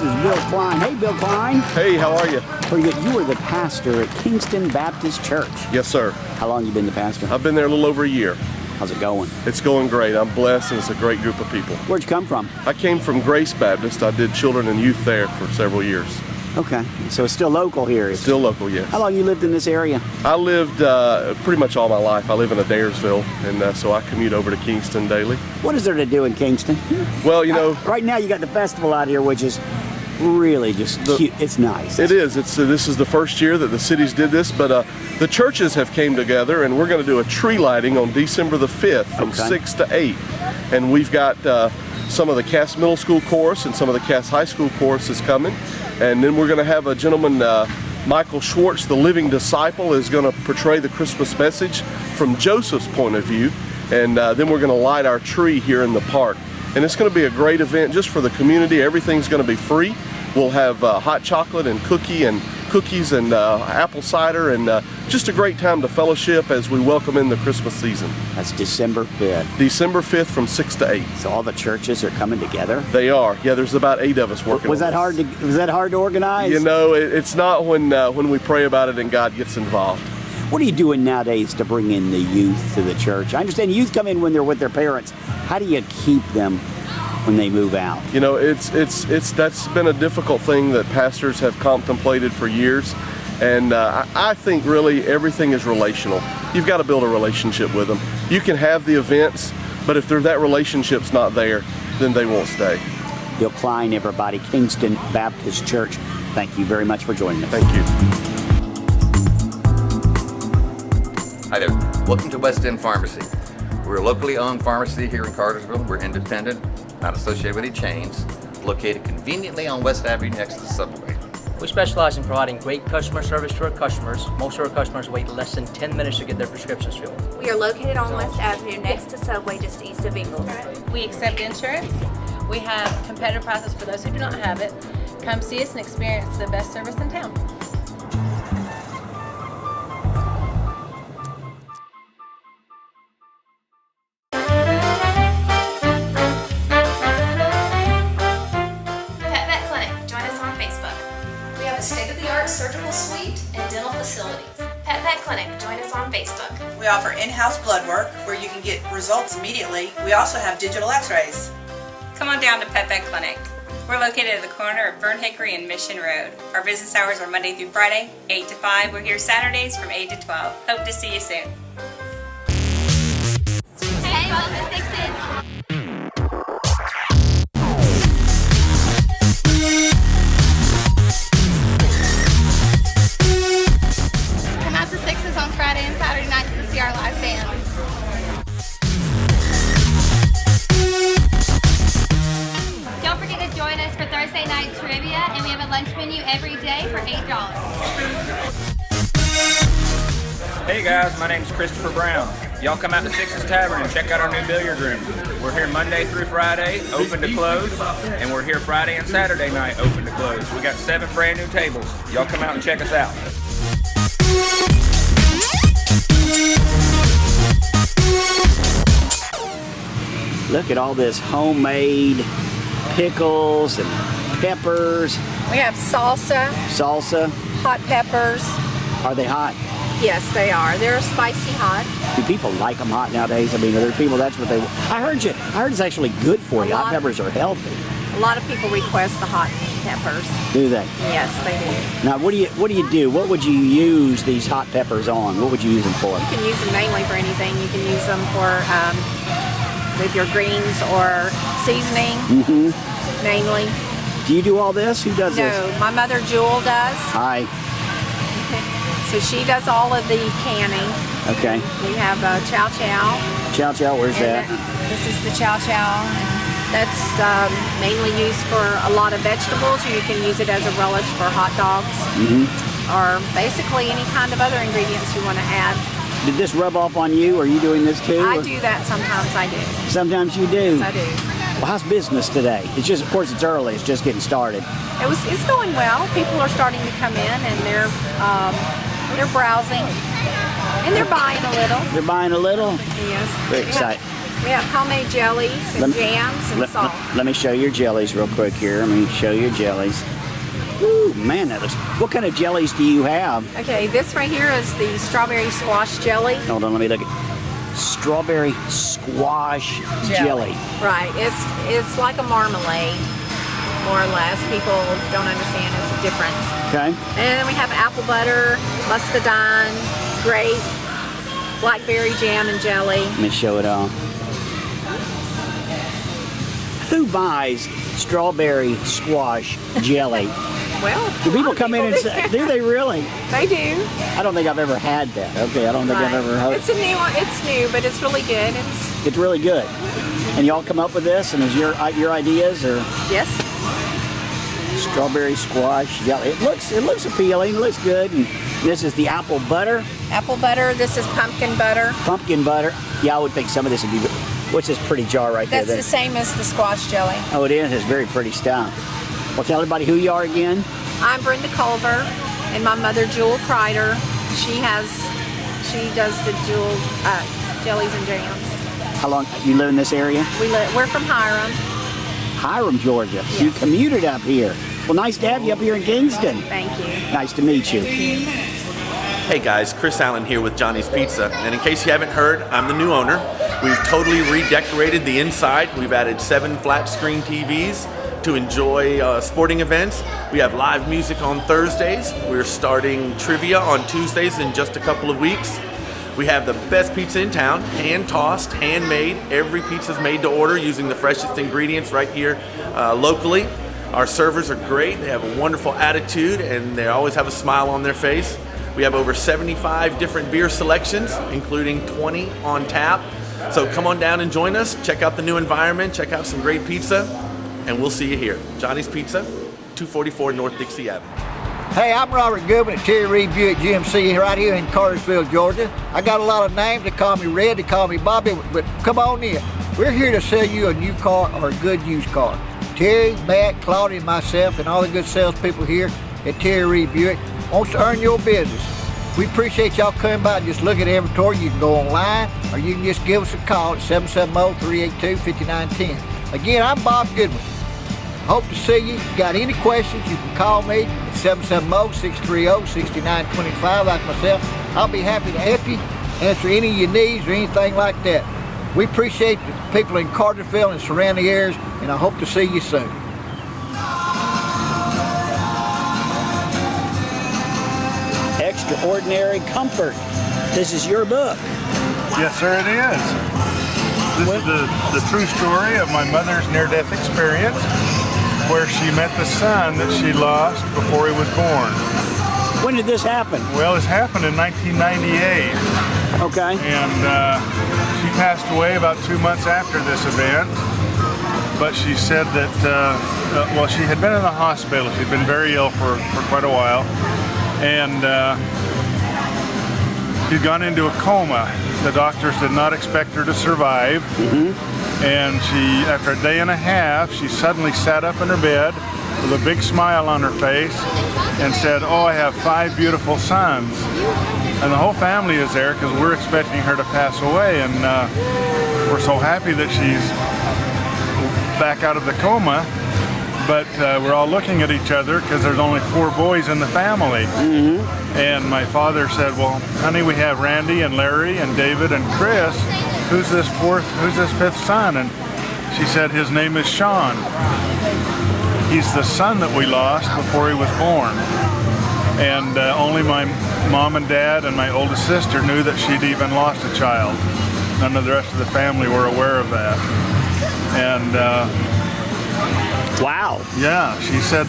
is Bill Klein. Hey, Bill Klein. Hey, how are you? Pretty good. You are the pastor at Kingston Baptist Church. Yes, sir. How long have you been the pastor? I've been there a little over a year. How's it going? It's going great. I'm blessed, and it's a great group of people. Where'd you come from? I came from Grace Baptist. I did children and youth there for several years. Okay, so it's still local here. Still local, yes. How long you lived in this area? I lived pretty much all my life. I live in Adairsville, and so I commute over to Kingston daily. What is there to do in Kingston? Well, you know, right now you got the festival out here, which is really just cute. It's nice. It is. This is the first year that the cities did this, but the churches have came together, and we're going to do a tree lighting on December the 5th from 6 to 8. And we've got some of the Cass Middle School chorus and some of the Cass High School choruses coming. And then we're going to have a gentleman, Michael Schwartz, the living disciple, is going to portray the Christmas message from Joseph's point of view. And then we're going to light our tree here in the park. And it's going to be a great event just for the community. Everything's going to be free. We'll have hot chocolate and cookies and apple cider, and just a great time to fellowship as we welcome in the Christmas season. That's December 5th. December 5th from 6 to 8. So all the churches are coming together? They are. Yeah, there's about 8 of us working. Was that hard to organize? You know, it's not when we pray about it and God gets involved. What are you doing nowadays to bring in the youth to the church? I understand youth come in when they're with their parents. How do you keep them when they move out? You know, that's been a difficult thing that pastors have contemplated for years, and I think really everything is relational. You've got to build a relationship with them. You can have the events, but if that relationship's not there, then they won't stay. Bill Klein, everybody, Kingston Baptist Church. Thank you very much for joining us. Thank you. Hi there. Welcome to Weston Pharmacy. We're a locally owned pharmacy here in Cartersville. We're independent, not associated with any chains, located conveniently on West Avenue next to the subway. We specialize in providing great customer service to our customers. Most of our customers wait less than 10 minutes to get their prescriptions filled. We are located on West Avenue next to Subway, just east of Eagles. We accept insurance. We have competitive prices for those who do not have it. Come see us and experience the best service in town. Surgical suite and dental facilities. Pet Clinic, join us on Facebook. We offer in-house blood work where you can get results immediately. We also have digital x-rays. Come on down to Pet Clinic. We're located at the corner of Burn Hickory and Mission Road. Our business hours are Monday through Friday, 8 to 5. We're here Saturdays from 8 to 12. Hope to see you soon. Hey, welcome to Sixes. On Friday and Saturday nights to see our live bands. Don't forget to join us for Thursday night trivia, and we have a lunch menu every day for $8. Hey guys, my name's Christopher Brown. Y'all come out to Sixes Tavern and check out our new billiard room. We're here Monday through Friday, open to close, and we're here Friday and Saturday night, open to close. We got 7 brand new tables. Y'all come out and check us out. Look at all this homemade pickles and peppers. We have salsa. Salsa. Hot peppers. Are they hot? Yes, they are. They're spicy hot. Do people like them hot nowadays? I mean, are there people that's what they want? I heard it's actually good for you. Hot peppers are healthy. A lot of people request the hot peppers. Do they? Yes, they do. Now, what do you do? What would you use these hot peppers on? What would you use them for? You can use them mainly for anything. You can use them for with your greens or seasoning, mainly. Do you do all this? Who does this? No, my mother Jewel does. Hi. So she does all of the canning. Okay. We have Chow Chow. Chow Chow, where's that? This is the Chow Chow. That's mainly used for a lot of vegetables. You can use it as a relish for hot dogs. Or basically any kind of other ingredients you want to add. Did this rub off on you? Are you doing this too? I do that sometimes. I do. Sometimes you do? Yes, I do. Well, how's business today? It's just, of course, it's early. It's just getting started. It's going well. People are starting to come in and they're browsing and they're buying a little. They're buying a little? Yes. Very excited. We have homemade jellies and jams and salt. Let me show your jellies real quick here. Let me show you jellies. Ooh, man, that looks... What kind of jellies do you have? Okay, this right here is the strawberry squash jelly. Hold on, let me look at... Strawberry squash jelly. Right, it's like a marmalade, more or less. People don't understand it's a difference. Okay. And then we have apple butter, muscadine, grape, blackberry jam and jelly. Let me show it all. Who buys strawberry squash jelly? Well, do people come in and say, do they really? They do. I don't think I've ever had that. Okay, I don't think I've ever heard. It's a new one. It's new, but it's really good. It's really good. And y'all come up with this, and is your ideas or? Yes. Strawberry squash jelly. It looks appealing. It looks good. And this is the apple butter. Apple butter. This is pumpkin butter. Pumpkin butter. Yeah, I would think some of this would be good. What's this pretty jar right there? That's the same as the squash jelly. Oh, it is. It's very pretty stuff. Well, tell everybody who you are again. I'm Brenda Culver, and my mother, Jewel Kreider. She does the Jewel jellies and jams. How long you live in this area? We're from Hiram. Hiram, Georgia. Yes. You commuted up here. Well, nice to have you up here in Kingston. Thank you. Nice to meet you. Hey guys, Chris Allen here with Johnny's Pizza. And in case you haven't heard, I'm the new owner. We've totally redecorated the inside. We've added 7 flat screen TVs to enjoy sporting events. We have live music on Thursdays. We're starting trivia on Tuesdays in just a couple of weeks. We have the best pizza in town, hand tossed, handmade. Every pizza is made to order using the freshest ingredients right here locally. Our servers are great. They have a wonderful attitude and they always have a smile on their face. We have over 75 different beer selections, including 20 on tap. So come on down and join us. Check out the new environment. Check out some great pizza. And we'll see you here. Johnny's Pizza, 244 North Dixie Avenue. Hey, I'm Robert Guba at Terry Reed Buick GMC right here in Cartersville, Georgia. I got a lot of names. They call me Red, they call me Bobby, but come on in. We're here to sell you a new car or a good used car. Terry, Matt, Claudia, and myself, and all the good salespeople here at Terry Reed Buick wants to earn your business. We appreciate y'all coming by and just look at the inventory. You can go online or you can just give us a call at 770-382-5910. Again, I'm Bob Goodman. Hope to see you. If you got any questions, you can call me at 770-630-6925 like myself. I'll be happy to help you, answer any of your needs or anything like that. We appreciate the people in Cartersville and surrounding areas, and I hope to see you soon. Extraordinary Comfort. This is your book. Yes, sir, it is. This is the true story of my mother's near-death experience, where she met the son that she lost before he was born. When did this happen? Well, this happened in 1998. Okay. And she passed away about 2 months after this event. But she said that, well, she had been in the hospital. She'd been very ill for quite a while. And she'd gone into a coma. The doctors did not expect her to survive. And she, after a day and a half, she suddenly sat up in her bed with a big smile on her face and said, "Oh, I have 5 beautiful sons." And the whole family is there because we're expecting her to pass away. And we're so happy that she's back out of the coma. But we're all looking at each other because there's only 4 boys in the family. And my father said, "Well, honey, we have Randy and Larry and David and Chris. Who's this 5th son?" And she said, "His name is Sean. He's the son that we lost before he was born." And only my mom and dad and my oldest sister knew that she'd even lost a child. None of the rest of the family were aware of that. And wow. Yeah, she said,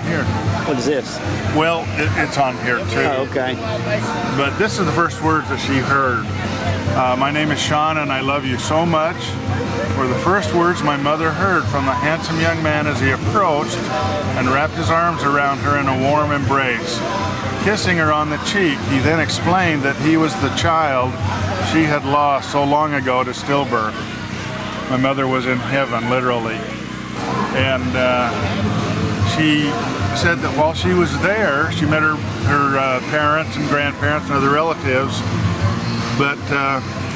here. What is this? Well, it's on here too. Oh, okay. But this is the first words that she heard. "My name is Sean and I love you so much," were the first words my mother heard from the handsome young man as he approached and wrapped his arms around her in a warm embrace. Kissing her on the cheek, he then explained that he was the child she had lost so long ago to stillbirth. My mother was in heaven, literally. And she said that while she was there, she met her parents and grandparents and other relatives. but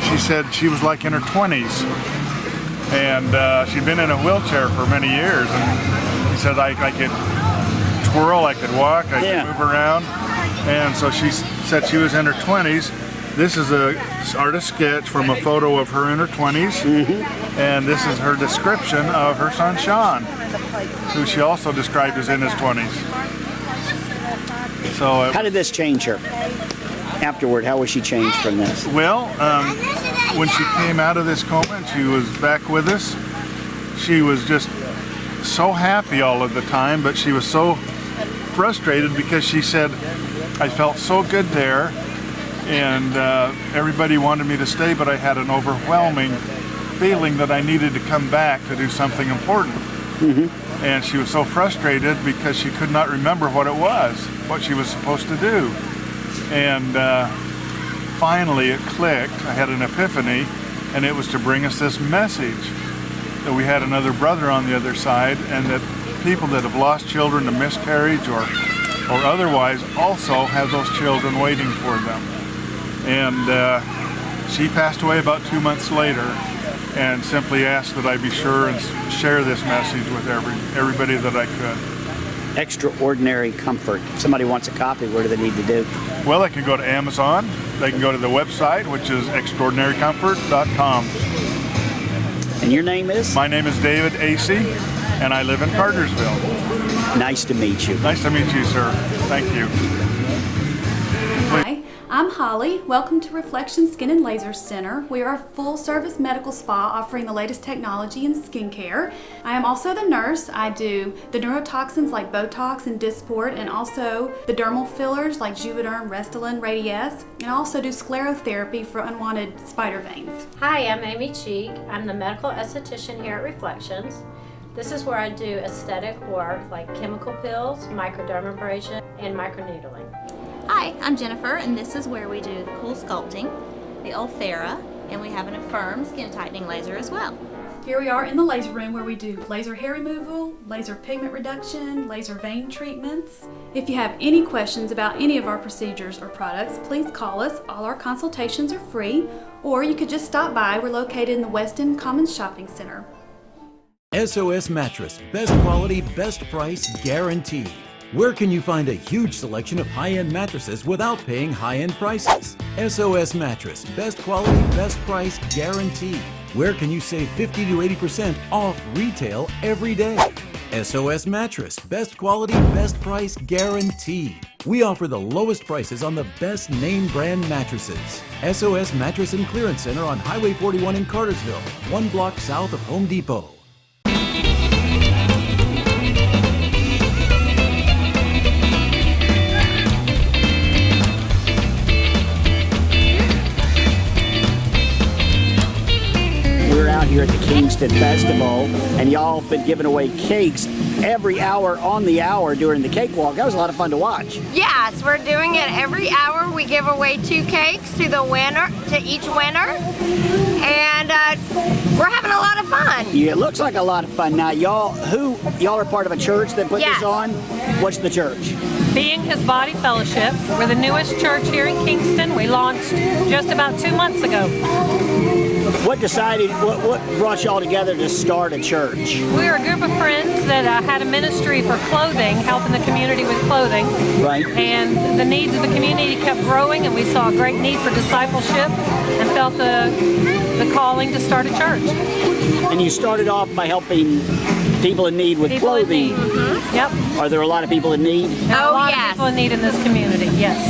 she said she was like in her 20s, and she'd been in a wheelchair for many years, and she said I could twirl, I could walk, I could move around, and so she said she was in her 20s. This is a artist sketch from a photo of her in her 20s, and this is her description of her son Sean, who she also described as in his 20s. So how did this change her? Afterward, how was she changed from this? Well, when she came out of this coma and she was back with us, she was just so happy all of the time, but she was so frustrated because she said, I felt so good there, and everybody wanted me to stay, but I had an overwhelming feeling that I needed to come back to do something important. And she was so frustrated because she could not remember what it was, what she was supposed to do. And finally it clicked. I had an epiphany, and it was to bring us this message that we had another brother on the other side, and that people that have lost children to miscarriage or otherwise also have those children waiting for them. And she passed away about 2 months later, and simply asked that I be sure and share this message with everybody that I could. Extraordinary Comfort. If somebody wants a copy, what do they need to do? Well, they can go to Amazon. They can go to the website, which is extraordinarycomfort.com. And your name is? My name is David Acey, and I live in Cartersville. Nice to meet you. Nice to meet you, sir. Thank you. Hi, I'm Holly. Welcome to Reflection Skin and Laser Center. We are a full-service medical spa offering the latest technology in skincare. I am also the nurse. I do the neurotoxins like Botox and Dysport, and also the dermal fillers like Juvederm, Restylane, Radiesse, and I also do sclerotherapy for unwanted spider veins. Hi, I'm Amy Cheek. I'm the medical esthetician here at Reflections. This is where I do aesthetic work like chemical peels, microdermabrasion, and microneedling. Hi, I'm Jennifer, and this is where we do the cool sculpting, the Ulthera, and we have an Affirm skin tightening laser as well. Here we are in the laser room where we do laser hair removal, laser pigment reduction, laser vein treatments. If you have any questions about any of our procedures or products, please call us. All our consultations are free, or you could just stop by. We're located in the Weston Commons Shopping Center. SOS Mattress, best quality, best price, guaranteed. Where can you find a huge selection of high-end mattresses without paying high-end prices? SOS Mattress, best quality, best price, guaranteed. Where can you save 50 to 80% off retail every day? SOS Mattress, best quality, best price, guaranteed. We offer the lowest prices on the best name brand mattresses. SOS Mattress and Clearance Center on Highway 41 in Cartersville, 1 block south of Home Depot. We're out here at the Kingston Festival, and y'all have been giving away cakes every hour on the hour during the cakewalk. That was a lot of fun to watch. Yes, we're doing it every hour. We give away 2 cakes to the winner, to each winner, and we're having a lot of fun. Yeah, it looks like a lot of fun. Now, y'all are part of a church that put this on? What's the church? Being His Body Fellowship. We're the newest church here in Kingston. We launched just about 2 months ago. What brought y'all together to start a church? We're a group of friends that had a ministry for clothing, helping the community with clothing. Right. And the needs of the community kept growing, and we saw a great need for discipleship and felt the calling to start a church. And you started off by helping people in need with clothing. In need. Mm-hmm. Yep. Are there a lot of people in need? There are a lot of people in need in this community, yes.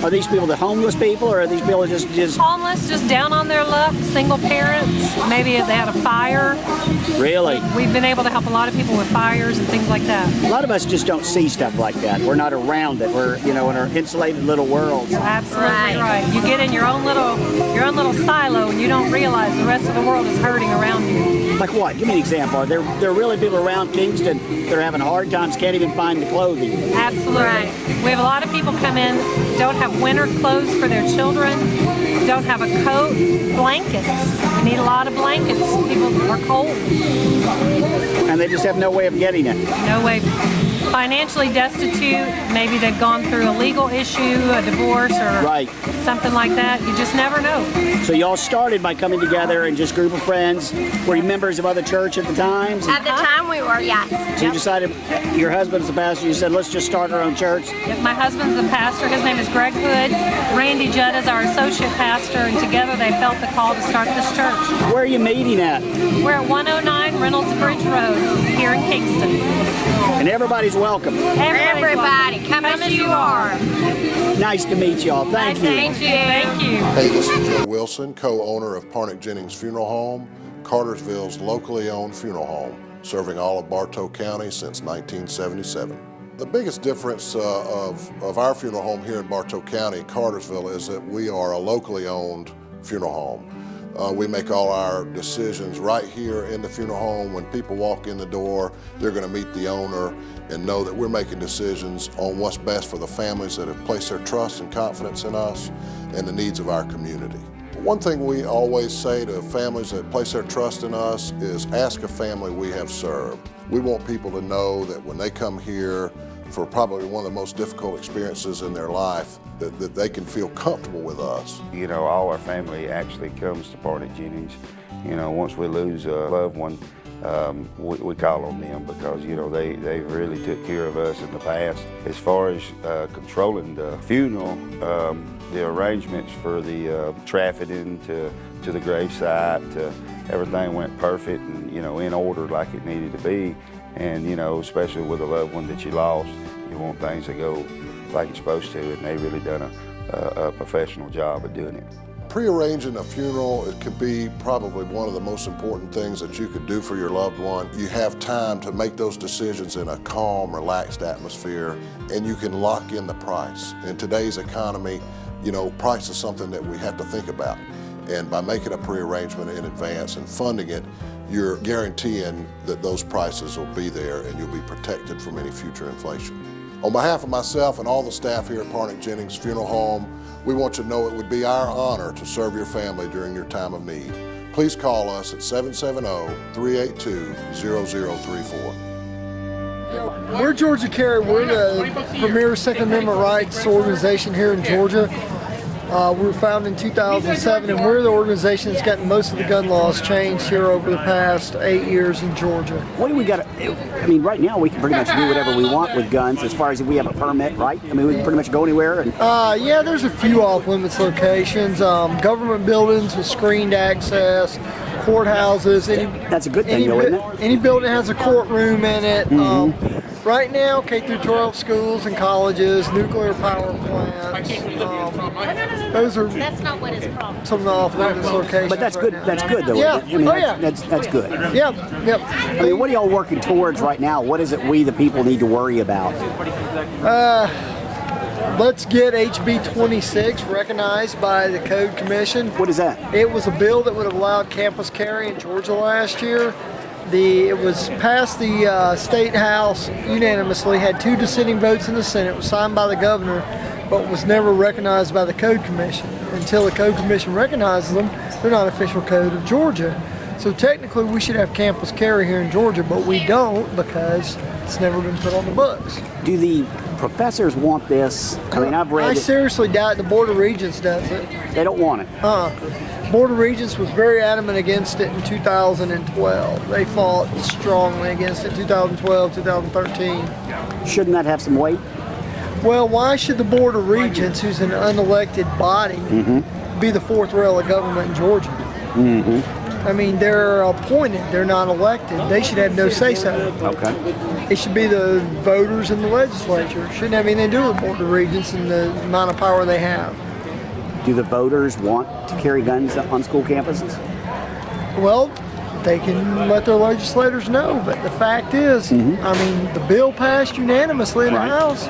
Are these people the homeless people, or are these people just homeless, just down on their luck, single parents, maybe they had a fire? Really? We've been able to help a lot of people with fires and things like that. A lot of us just don't see stuff like that. We're not around it. We're, in our insulated little worlds. Absolutely right. You get in your own little silo, and you don't realize the rest of the world is hurting around you. Like what? Give me an example. Are there really people around Kingston that are having hard times, can't even find the clothing? Absolutely. Right. We have a lot of people come in, don't have winter clothes for their children, don't have a coat, blankets. We need a lot of blankets. People are cold. And they just have no way of getting it. No way. financially destitute, maybe they've gone through a legal issue, a divorce, or something like that. You just never know. So y'all started by coming together and just group of friends. Were you members of other church at the time? At the time we were, yes. So you decided, your husband's the pastor, you said, let's just start our own church? Yep, my husband's the pastor. His name is Greg Hood. Randy Judd is our associate pastor, and together they felt the call to start this church. Where are you meeting at? We're at 109 Reynolds Bridge Road here in Kingston. And everybody's welcome. Everybody, come as you are. Nice to meet y'all. Thank you. Thank you. Thank you. Hey, this is Joe Wilson, co-owner of Parnick Jennings Funeral Home, Cartersville's locally owned funeral home, serving all of Bartow County since 1977. The biggest difference of our funeral home here in Bartow County, Cartersville, is that we are a locally owned funeral home. We make all our decisions right here in the funeral home. When people walk in the door, they're going to meet the owner and know that we're making decisions on what's best for the families that have placed their trust and confidence in us and the needs of our community. One thing we always say to families that place their trust in us is ask a family we have served. We want people to know that when they come here for probably one of the most difficult experiences in their life, that they can feel comfortable with us. You know, all our family actually comes to Parnick Jennings. You know, once we lose a loved one, we call on them because, you know, they really took care of us in the past. As far as controlling the funeral, the arrangements for the trafficking to the gravesite, everything went perfect and, you know, in order like it needed to be. And, you know, especially with a loved one that you lost, you want things to go like it's supposed to, and they really done a professional job of doing it. Pre-arranging a funeral, it can be probably one of the most important things that you could do for your loved one. You have time to make those decisions in a calm, relaxed atmosphere, and you can lock in the price. In today's economy, you know, price is something that we have to think about. And by making a pre-arrangement in advance and funding it, you're guaranteeing that those prices will be there and you'll be protected from any future inflation. On behalf of myself and all the staff here at Parnick Jennings Funeral Home, we want you to know it would be our honor to serve your family during your time of need. Please call us at 770-382-0034. We're Georgia Care. We're the premier Second Amendment rights organization here in Georgia. We were founded in 2007, and we're the organization that's gotten most of the gun laws changed here over the past 8 years in Georgia. What do we got? I mean, right now we can pretty much do whatever we want with guns as far as if we have a permit, right? I mean, we can pretty much go anywhere. And yeah, there's a few off-limits locations, government buildings with screened access, courthouses. That's a good thing, though, isn't it? Any building that has a courtroom in it. Right now, K through 12 schools and colleges, nuclear power plants. Those are That's not what his problem. some of the off-limits locations. But that's good. That's good, though. Yeah. I mean, yeah. That's good. Yep. I mean, what are y'all working towards right now? What is it we, the people, need to worry about? Let's get HB 26 recognized by the Code Commission. What is that? It was a bill that would have allowed campus carry in Georgia last year. It was passed the State House unanimously, had 2 dissenting votes in the Senate, was signed by the governor, but was never recognized by the Code Commission. Until the Code Commission recognizes them, they're not official code of Georgia. So technically we should have campus carry here in Georgia, but we don't because it's never been put on the books. Do the professors want this? I mean, I've read I seriously doubt the Board of Regents does it. They don't want it. Board of Regents was very adamant against it in 2012. They fought strongly against it 2012, 2013. Shouldn't that have some weight? Well, why should the Board of Regents, who's an unelected body, be the fourth rail of government in Georgia? I mean, they're appointed, they're not elected. They should have no say-so. Okay. It should be the voters in the legislature. Shouldn't have anything to do with the Board of Regents and the amount of power they have. Do the voters want to carry guns on school campuses? Well, they can let their legislators know, but the fact is, I mean, the bill passed unanimously in the House.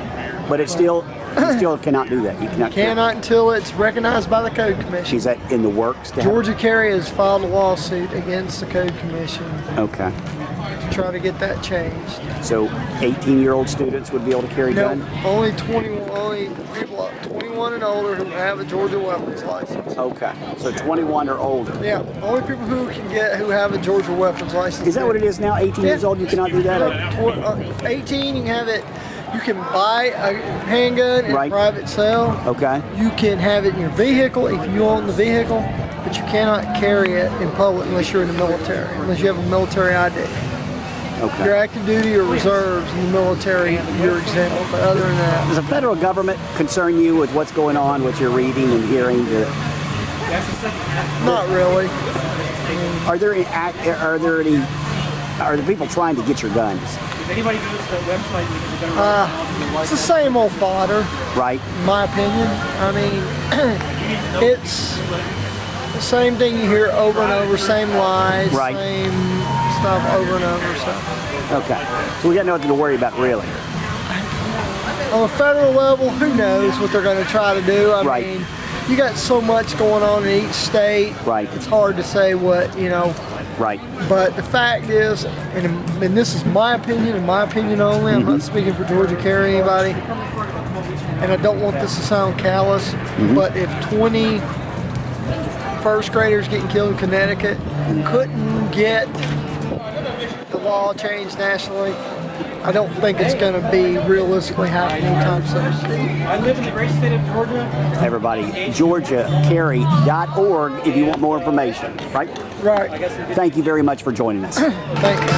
But it still, you still cannot do that. You cannot until it's recognized by the Code Commission. Is that in the works? Georgia Carry has filed a lawsuit against the Code Commission. Okay. To try to get that changed. So 18-year-old students would be able to carry guns? Only people up 21 21 and older who have a Georgia weapons license. Okay, so 21 or older. Yeah, only people who have a Georgia weapons license. Is that what it is now? 18 years old, you cannot do that? 18, you can have it. You can buy a handgun in a private sale. Okay. You can have it in your vehicle if you own the vehicle, but you cannot carry it in public unless you're in the military, unless you have a military ID. Okay. Your active duty or reserves in the military, you're exempt. But other than that, does the federal government concern you with what's going on, what you're reading and hearing? Not really. Are there people trying to get your guns? If anybody goes to the website, it's the same old fodder. Right. In my opinion. I mean, it's the same thing you hear over and over, same lies, same stuff over and over. So. Okay. So we got nothing to worry about, really. On a federal level, who knows what they're going to try to do? I mean, you got so much going on in each state. Right. It's hard to say what, Right. But the fact is, and this is my opinion and my opinion only, I'm not speaking for Georgia Care or anybody, and I don't want this to sound callous, but if 20 first graders getting killed in Connecticut couldn't get the law changed nationally, I don't think it's going to be realistically happening anytime soon. I live in the great state of Georgia. Everybody, GeorgiaCarry.org if you want more information, right? Right. Thank you very much for joining us. Thank you.